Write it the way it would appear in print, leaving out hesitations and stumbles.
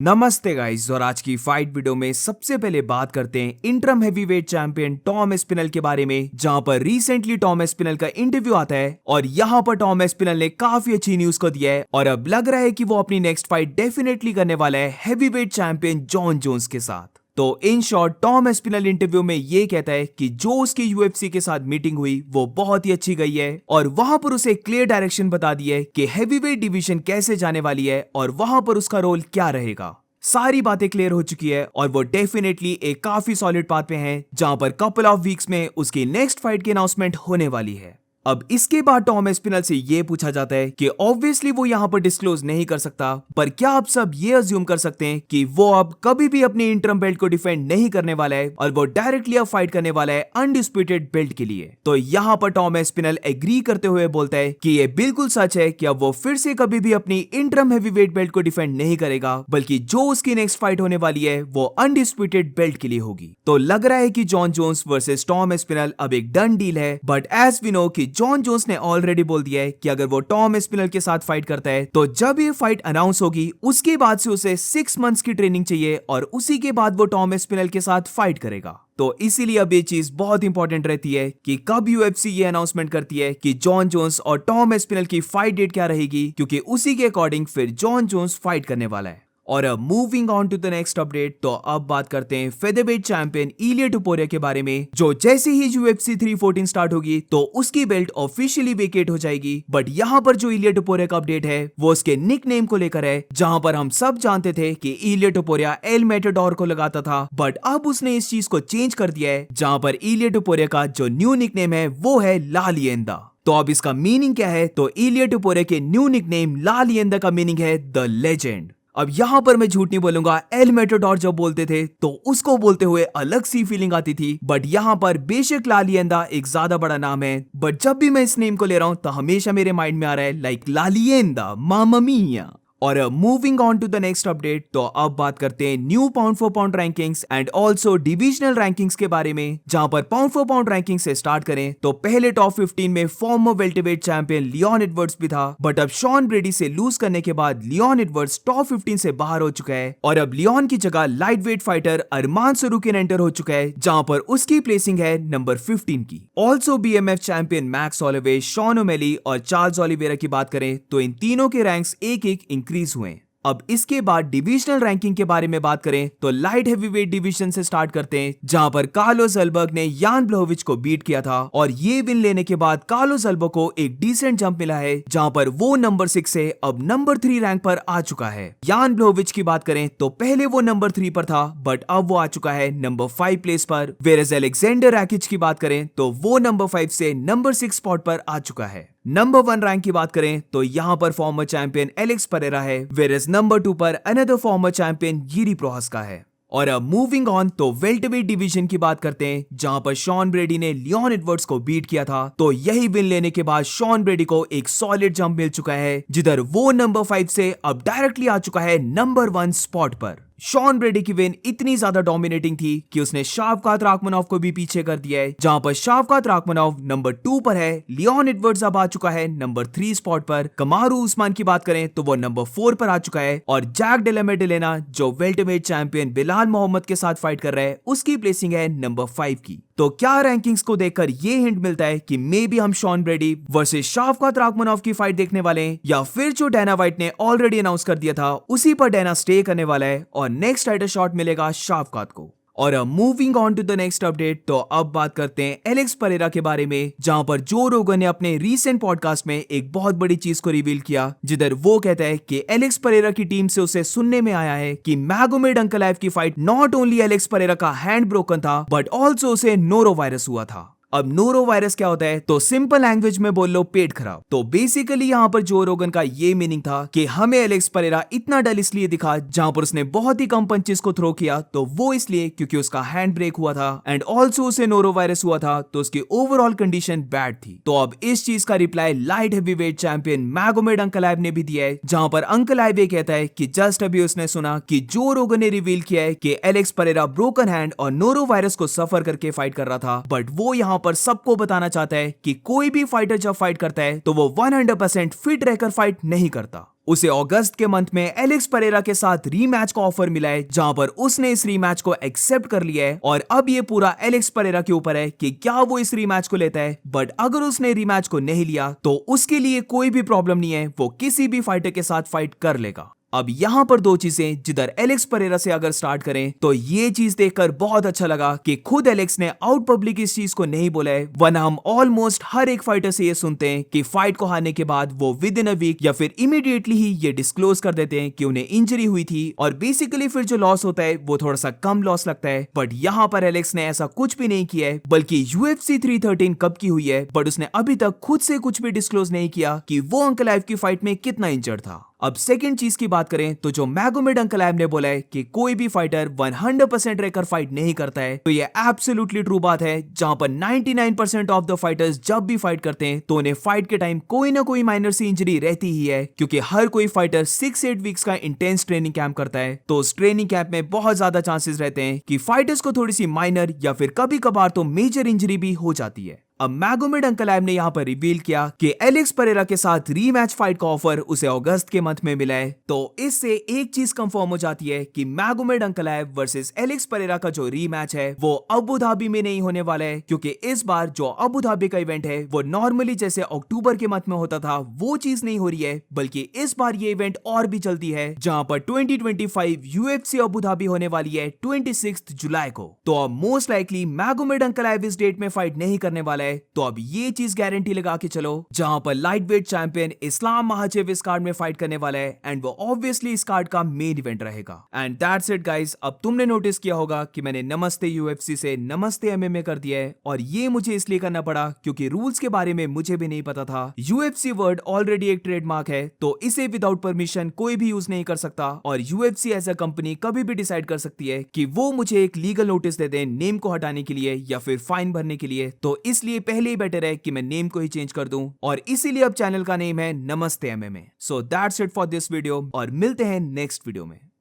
नमस्ते गाइस। और आज की फाइट वीडियो में सबसे पहले बात करते हैं interim heavyweight champion Tom Aspinall के बारे में, जहां पर रिसेंटली टॉम एस्पिनल का इंटरव्यू आता है और यहां पर टॉम एस्पिनल ने काफी अच्छी न्यूज को दिया है और अब लग रहा है कि वो अपनी नेक्स्ट फाइट डेफिनेटली करने वाला है हेवीवेट चैंपियन जॉन जोन्स के साथ। तो in short Tom Aspinall interview में ये कहता है कि जो उसकी यूएफसी के साथ मीटिंग हुई वो बहुत ही अच्छी गई है और वहां पर उसे क्लियर डायरेक्शन बता दी है कि हेवीवेट डिवीजन कैसे जाने वाली है और वहां पर उसका रोल क्या रहेगा। सारी बातें क्लियर हो चुकी है और वो डेफिनेटली एक काफी सॉलिड पाथ पे है, जहां पर कपल ऑफ वीक्स में उसकी नेक्स्ट फाइट की अनाउंसमेंट होने वाली है। अब इसके बाद टॉम एस्पिनल से ये पूछा जाता है कि ऑब्वियसली वो यहां पर डिस्क्लोज नहीं कर सकता, पर क्या आप सब ये अज्यूम कर सकते हैं कि वो अब कभी भी अपनी इंटरम बेल्ट को डिफेंड नहीं करने वाला है और वो डायरेक्टली अब फाइट करने वाला है अनडिस्प्यूटेड बेल्ट के लिए। तो यहां पर टॉम एस्पिनल एग्री करते हुए बोलता है कि ये बिल्कुल सच है कि अब वो फिर से कभी भी अपनी इंटरम हैवीवेट बेल्ट को डिफेंड नहीं करेगा, बल्कि जो उसकी नेक्स्ट फाइट होने वाली है वो अनडिस्प्यूटेड बेल्ट के लिए होगी। तो लग रहा है कि John Jones versus Tom Aspinall अब एक डन डील है, बट एज वी नो कि जॉन जोन्स ने ऑलरेडी बोल दिया है कि अगर वो टॉम एस्पिनल के साथ फाइट करता है तो जब ये फाइट अनाउंस होगी उसके बाद से उसे 6 मंथ्स की ट्रेनिंग चाहिए और उसी के बाद वो टॉम एस्पिनल के साथ फाइट करेगा। तो इसीलिए अब ये चीज बहुत इंपॉर्टेंट रहती है कि कब यूएफसी ये अनाउंसमेंट करती है कि जॉन जोन्स और टॉम एस्पिनल की फाइट डेट क्या रहेगी, क्योंकि उसी के अकॉर्डिंग फिर जॉन जोन्स फाइट करने वाला है। और अब moving on to the next update, तो अब बात करते हैं फेदरवेट चैंपियन इलिया टुपोरिया के बारे में, जो जैसे ही यूएफसी 314 स्टार्ट होगी तो उसकी बेल्ट ऑफिशियली वेकेट हो जाएगी। बट यहाँ पर जो इलिया टुपोरिया का अपडेट है वो उसके निकनेम को लेकर है, जहां पर हम सब जानते थे कि इलिया टुपोरिया एल मेटाडोर को लगाता था, बट अब उसने इस चीज को चेंज कर दिया है, जहां पर इलिया टुपोरिया का जो न्यू निकनेम है वो है ला लिएंदा। तो अब इसका मीनिंग क्या है? तो इलिया टुपोरिया के न्यू निकनेम ला लिएंदा का मीनिंग है द लेजेंड। अब यहां पर मैं झूठ नहीं बोलूंगा, एल मेटाडोर जब बोलते थे तो उसको बोलते हुए अलग सी फीलिंग आती थी, बट यहां पर बेशक ला लिएंदा एक ज्यादा बड़ा नाम है, बट जब भी मैं इस नेम को ले रहा हूं तो हमेशा मेरे माइंड में आ रहा है लाइक ला लिएंदा मामा मिया। और moving on to the next update, तो अब बात करते हैं new pound for pound rankings and also divisional rankings के बारे में। जहां पर पाउंड फॉर पाउंड रैंकिंग से स्टार्ट करें तो पहले टॉप 15 में former welterweight champion Leon Edwards भी था, बट अब शॉन ब्रेडी से लूज करने के बाद लियोन एडवर्ड्स टॉप 15 से बाहर हो चुका है और अब लियोन की जगह लाइट वेट फाइटर अरमान सरूकिन एंटर हो चुका है, जहां पर उसकी प्लेसिंग है नंबर 15 की। Also BMF champion Max Holloway, Sean O'Malley और चार्ल्स ओलिवेरा की बात करें तो इन तीनों के रैंक्स एक एक इंक्रीज हुए। अब इसके बाद डिविजनल रैंकिंग के बारे में बात करें तो लाइट हेवीवेट डिवीजन से स्टार्ट करते हैं, जहां पर कार्लोस अल्बर्ग ने यान ब्लोविच को बीट किया था और ये विन लेने के बाद कार्लोस अल्बर्ग को एक डिसेंट जंप मिला है, जहां पर वो नंबर 6 से अब नंबर 3 रैंक पर आ चुका है। यान ब्लोविच की बात करें तो पहले वो नंबर 3 पर था, बट अब वो आ चुका है नंबर 5 प्लेस पर। वेरेज अलेक्जेंडर रैकिच की बात करें तो वो नंबर 5 से नंबर 6 स्पॉट पर आ चुका है। नंबर 1 रैंक की बात करें तो यहां पर फॉर्मर चैंपियन एलेक्स परेरा है, वेरेज नंबर 2 पर अनदर फॉर्मर चैंपियन गिरी प्रोहास्का है। और अब मूविंग ऑन तो वेल्टरवेट डिवीजन की बात करते हैं, जहां पर शॉन ब्रेडी ने लियोन एडवर्ड्स को बीट किया था, तो यही विन लेने के बाद शॉन ब्रेडी को एक सॉलिड जंप मिल चुका है, जिधर वो नंबर 5 से अब डायरेक्टली आ चुका है नंबर 1 स्पॉट पर। शॉन ब्रेडी की विन इतनी ज्यादा डोमिनेटिंग थी कि उसने शावकात राखमनोव को भी पीछे कर दिया है, जहां पर शावकात राखमनोव नंबर 2 पर है, लियोन एडवर्ड्स अब आ चुका है नंबर 3 स्पॉट पर। कमारू उस्मान की बात करें तो वो नंबर 4 पर आ चुका है और जैक डेला मेडेलेना जो वेल्टरवेट चैंपियन बिलाल मोहम्मद के साथ फाइट कर रहा है उसकी प्लेसिंग है नंबर 5 की। तो क्या रैंकिंग्स को देखकर ये हिंट मिलता है कि मे बी हम शॉन ब्रेडी वर्सेस शावकात राखमनोव की फाइट देखने वाले हैं, या फिर जो डैना व्हाइट ने ऑलरेडी अनाउंस कर दिया था उसी पर डैना स्टे करने वाला है और नेक्स्ट टाइटल शॉट मिलेगा शावकात को। और अब moving on to the next update, तो अब बात करते हैं एलेक्स परेरा के बारे में, जहां पर जो रोगन ने अपने रीसेंट पॉडकास्ट में एक बहुत बड़ी चीज को रिवील किया, जिधर वो कहता है कि एलेक्स परेरा की टीम से उसे सुनने में आया है कि मैगोमेड अंकलाइव की fight not only Alex Pereira का हैंड ब्रोकन था, बट ऑल्सो उसे नोरो वायरस हुआ था। अब नोरो वायरस क्या होता है? तो सिंपल लैंग्वेज में बोल लो पेट खराब। तो बेसिकली यहाँ पर जो रोगन का ये मीनिंग था कि हमें एलेक्स परेरा इतना डल इसलिए दिखा, जहां पर उसने बहुत ही कम पंचेस को थ्रो किया, तो वो इसलिए क्योंकि उसका हैंड ब्रेक हुआ था एंड ऑल्सो उसे नोरो वायरस हुआ था, तो उसकी ओवरऑल कंडीशन बैड थी। तो अब इस चीज का reply light heavyweight champion Magomed Ankalaev ने भी दिया है, जहां पर अंकलाइव ये कहता है कि जस्ट अभी उसने सुना कि जो रोगन ने रिवील किया है कि एलेक्स परेरा ब्रोकन हैंड और नोरो वायरस को सफर करके फाइट कर रहा था, बट वो यहाँ जहां पर सबको बताना चाहता है कि कोई भी फाइटर जब फाइट करता है तो वो 100% फिट रहकर फाइट नहीं करता। उसे अगस्त के मंथ में एलेक्स परेरा के साथ रीमैच का ऑफर मिला है, जहां पर उसने इस रीमैच को एक्सेप्ट कर लिया है और अब ये पूरा एलेक्स परेरा के ऊपर है कि क्या वो इस रीमैच को लेता है। बट अगर उसने रीमैच को नहीं लिया तो उसके लिए कोई भी प्रॉब्लम नहीं है, वो किसी भी फाइटर के साथ फाइट कर लेगा। अब यहाँ पर दो चीजें, जिधर एलेक्स परेरा से अगर स्टार्ट करें तो ये चीज देखकर बहुत अच्छा लगा कि खुद एलेक्स ने आउट पब्लिक इस चीज को नहीं बोला है, वरना हम ऑलमोस्ट हर एक फाइटर से ये सुनते हैं कि फाइट को हारने के बाद वो विद इन अ वीक या फिर इमीडिएटली ही ये डिस्क्लोज कर देते हैं कि उन्हें इंजरी हुई थी और बेसिकली फिर जो लॉस होता है वो थोड़ा सा कम लॉस लगता है। बट यहाँ पर एलेक्स ने ऐसा कुछ भी नहीं किया है, बल्कि UFC 313 कब की हुई है, बट उसने अभी तक खुद से कुछ भी डिस्क्लोज नहीं किया कि वो अंकलाइव की फाइट में कितना इंजर्ड था। अब सेकंड चीज की बात करें तो जो मैगोमेड अंकलाइव ने बोला है कि कोई भी फाइटर 100% रहकर फाइट नहीं करता है, तो ये एब्सोल्युटली ट्रू बात है। जहां पर 99% ऑफ द फाइटर्स जब भी फाइट करते हैं तो उन्हें फाइट के टाइम कोई ना कोई माइनर सी इंजरी रहती ही है, क्योंकि हर कोई फाइटर 6-8 वीक्स का इंटेंस ट्रेनिंग कैंप करता है। तो उस ट्रेनिंग कैंप में बहुत ज्यादा चांसेस रहते हैं कि फाइटर्स को थोड़ी सी माइनर या फिर कभी कभार तो मेजर इंजरी भी हो जाती है। अब मैगोमेड अंकलाइव ने यहां पर रिवील किया कि एलेक्स परेरा के साथ रीमैच फाइट का ऑफर उसे अगस्त के मंथ में मिला है। तो इससे एक चीज कंफर्म हो जाती है कि मैगोमेड अंकलाइव वर्सेस एलेक्स परेरा का जो रीमैच है वो अबू धाबी में नहीं होने वाला है, क्योंकि इस बार जो अबू धाबी का इवेंट है वो नॉर्मली जैसे अक्टूबर के मंथ में होता था वो चीज नहीं हो रही है, बल्कि इस बार ये इवेंट और भी जल्दी है, जहां पर 2025 UFC अबू धाबी होने वाली है 26 जुलाई को। तो अब मोस्ट लाइकली मैगोमेड अंकलाइव इस डेट में फाइट नहीं करने वाला है। तो अब ये चीज गारंटी लगा के चलो, जहां पर लाइटवेट चैंपियन इस्लाम महाचेव इस कार्ड में फाइट करने वाला है एंड वो ऑब्वियसली इस कार्ड का मेन इवेंट रहेगा। And that's it guys. अब तुमने नोटिस किया होगा कि मैंने नमस्ते UFC से नमस्ते MMA कर दिया है, और ये मुझे इसलिए करना पड़ा क्योंकि रूल्स के बारे में मुझे भी नहीं पता था। UFC वर्ड ऑलरेडी एक ट्रेडमार्क है, तो इसे विदाउट परमिशन कोई भी यूज नहीं कर सकता, और UFC एज अ कंपनी कभी भी डिसाइड कर सकती है कि वो मुझे एक लीगल नोटिस दे दे नेम को हटाने के लिए या फिर फाइन भरने के लिए। तो इसलिए पहले ही बेटर है कि मैं नेम को ही चेंज कर दूं, और इसीलिए अब चैनल का नेम है नमस्ते MMA। So that's it for this video, और मिलते हैं नेक्स्ट वीडियो में।